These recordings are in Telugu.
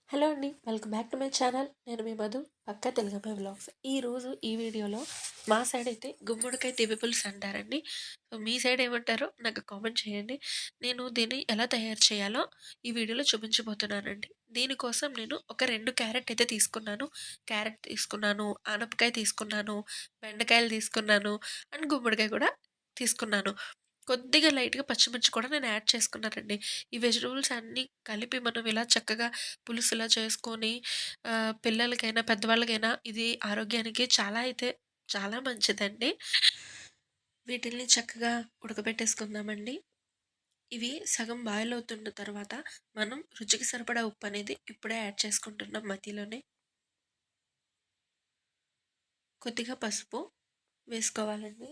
హలో అండి. Welcome back to my channel. నేను మీ మధు. పక్కా తెలుగమ్మాయి వ్లాగ్స్. ఈరోజు ఈ వీడియోలో మా సైడ్ అయితే గుమ్మడికాయ తీపి పులుసు అంటారండి. సో, మీ సైడ్ ఏమంటారో నాకు కామెంట్ చేయండి. నేను దీన్ని ఎలా తయారు చేయాలో ఈ వీడియోలో చూపించబోతున్నానండి. దీనికోసం నేను ఒక 2 క్యారెట్ అయితే తీసుకున్నాను. క్యారెట్ తీసుకున్నాను, ఆనపకాయ తీసుకున్నాను, బెండకాయలు తీసుకున్నాను అండ్ గుమ్మడికాయ కూడా తీసుకున్నాను. కొద్దిగా లైట్‌గా పచ్చిమిర్చి కూడా నేను యాడ్ చేసుకున్నానండి. ఈ వెజిటబుల్స్ అన్నీ కలిపి మనం ఇలా చక్కగా పులుసులా చేసుకొని పిల్లలకైనా, పెద్దవాళ్ళకైనా ఇది ఆరోగ్యానికి చాలా అయితే చాలా మంచిదండి. వీటిల్ని చక్కగా ఉడకబెట్టేసుకుందామండి. ఇవి సగం బాయిల్ అవుతున్న తర్వాత మనం రుచికి సరిపడా ఉప్పనేది ఇప్పుడే యాడ్ చేసుకుంటున్నాం మధ్యలోనే. కొద్దిగా పసుపు వేసుకోవాలండి.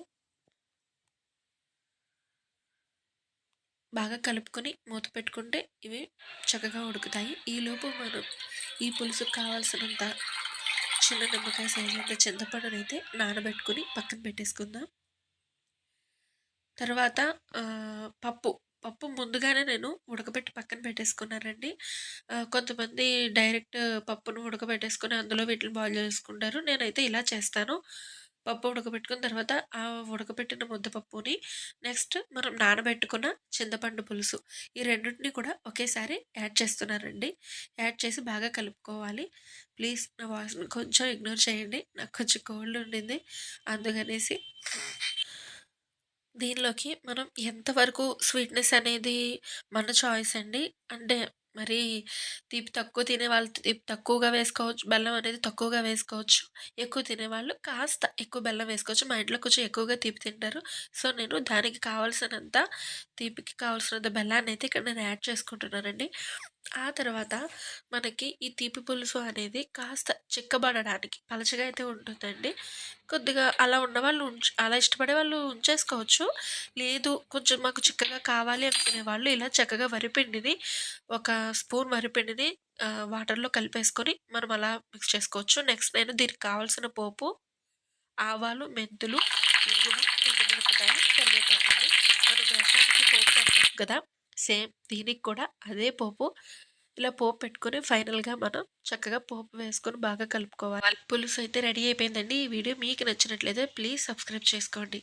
బాగా కలుపుకొని మూత పెట్టుకుంటే ఇవి చక్కగా ఉడుకుతాయి. ఈలోపు మనం ఈ పులుసుకు కావాల్సినంత చిన్న నిమ్మకాయ సైజంత చింతపండునైతే నానబెట్టుకొని పక్కన పెట్టేసుకుందాం. తర్వాత పప్పు, పప్పు ముందుగానే నేను ఉడకబెట్టి పక్కన పెట్టేసుకున్నానండి. కొంతమంది డైరెక్ట్ పప్పును ఉడకబెట్టేసుకొని అందులో వీటిని బాయిల్ చేసుకుంటారు. నేనైతే ఇలా చేస్తాను. పప్పు ఉడకబెట్టుకున్న తర్వాత ఆ ఉడకబెట్టిన ముద్దపప్పుని నెక్స్ట్ మనం నానబెట్టుకున్న చింతపండు పులుసు ఈ రెండిటిని కూడా ఒకేసారి యాడ్ చేస్తున్నానండి. యాడ్ చేసి బాగా కలుపుకోవాలి. ప్లీజ్ నా వాయిస్‌ని కొంచెం ఇగ్నోర్ చేయండి. నాకు కొంచెం కోల్డ్ ఉండింది. అందుకనేసి. దీనిలోకి మనం ఎంతవరకు స్వీట్‌నెస్ అనేది మన చాయిస్ అండి. అంటే మరి తీపి తక్కువ తినేవాళ్ళు తీపి తక్కువగా వేసుకోవచ్చు. బెల్లం అనేది తక్కువగా వేసుకోవచ్చు. ఎక్కువ తినేవాళ్ళు కాస్త ఎక్కువ బెల్లం వేసుకోవచ్చు. మా ఇంట్లో కొంచెం ఎక్కువగా తీపి తింటారు. సో, నేను దానికి కావాల్సినంత తీపికి కావాల్సినంత బెల్లాన్నయితే ఇక్కడ నేను యాడ్ చేసుకుంటున్నానండి. ఆ తర్వాత మనకి ఈ తీపి పులుసు అనేది కాస్త చిక్కబడడానికి పలచగా అయితే ఉంటుందండి. కొద్దిగా అలా ఉన్నవాళ్ళు అలా ఇష్టపడే వాళ్ళు ఉంచేసుకోవచ్చు. లేదు కొంచెం మాకు చిక్కగా కావాలి అనుకునే వాళ్ళు ఇలా చక్కగా వరిపిండిని ఒక స్పూన్ వరిపిండిని వాటర్‌లో కలిపేసుకొని మనం అలా మిక్స్ చేసుకోవచ్చు. నెక్స్ట్ నేను దీనికి కావాల్సిన పోపు ఆవాలు, మెంతులు, ఇంగువ, ఎండుమిరపకాయలు, కరివేపాకండి. మనం రసానికి పోపు పెడతాం కదా! సేమ్ దీనికి కూడా అదే పోపు. ఇలా పోపు పెట్టుకొని ఫైనల్‌గా మనం చక్కగా పోపు వేసుకొని బాగా కలుపుకోవాలి. పులుసు అయితే రెడీ అయిపోయిందండి. ఈ వీడియో మీకు నచ్చినట్లయితే ప్లీజ్ సబ్స్క్రైబ్ చేసుకోండి.